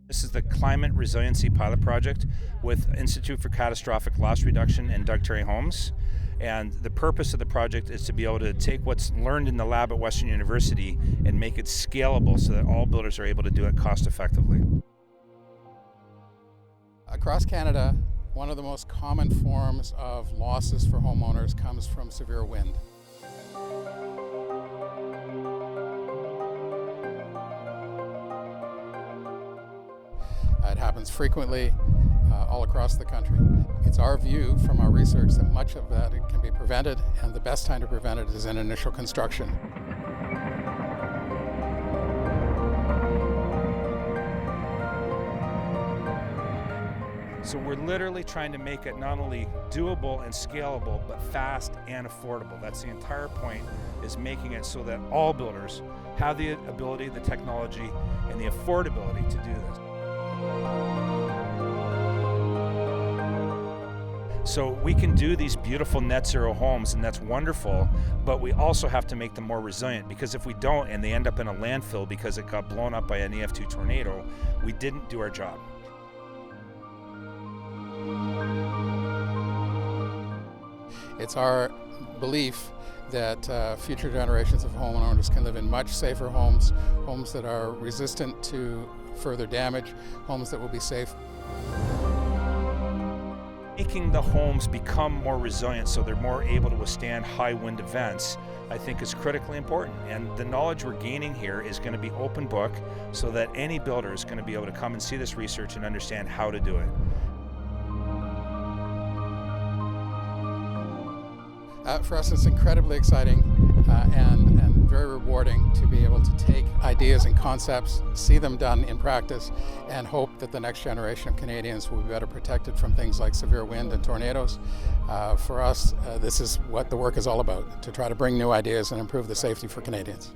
This is the Climate Resiliency Pilot Project with Institute for Catastrophic Loss Reduction and Doug Tarry Homes. And the purpose of the project is to be able to take what's learned in the lab at Western University and make it scalable so that all builders are able to do it cost effectively. Across Canada, one of the most common forms of losses for homeowners comes from severe wind. It happens frequently all across the country. It's our view from our research that much of that can be prevented, and the best time to prevent it is in initial construction. So we're literally trying to make it not only doable and scalable, but fast and affordable. That's the entire point, is making it so that all builders have the ability, the technology, and the affordability to do this. So we can do these beautiful net zero homes, and that's wonderful, but we also have to make them more resilient, because if we don't and they end up in a landfill because it got blown up by an EF2 tornado, we didn't do our job. It's our belief that future generations of homeowners can live in much safer homes, homes that are resistant to further damage, homes that will be safe. Making the homes become more resilient so they're more able to withstand high wind events, I think, is critically important. And the knowledge we're gaining here is going to be open book, so that any builder is going to be able to come and see this research and understand how to do it. For us, it's incredibly exciting and very rewarding to be able to take ideas and concepts, see them done in practice, and hope that the next generation of Canadians will be better protected from things like severe wind and tornadoes. For us, this is what the work is all about, to try to bring new ideas and improve the safety for Canadians.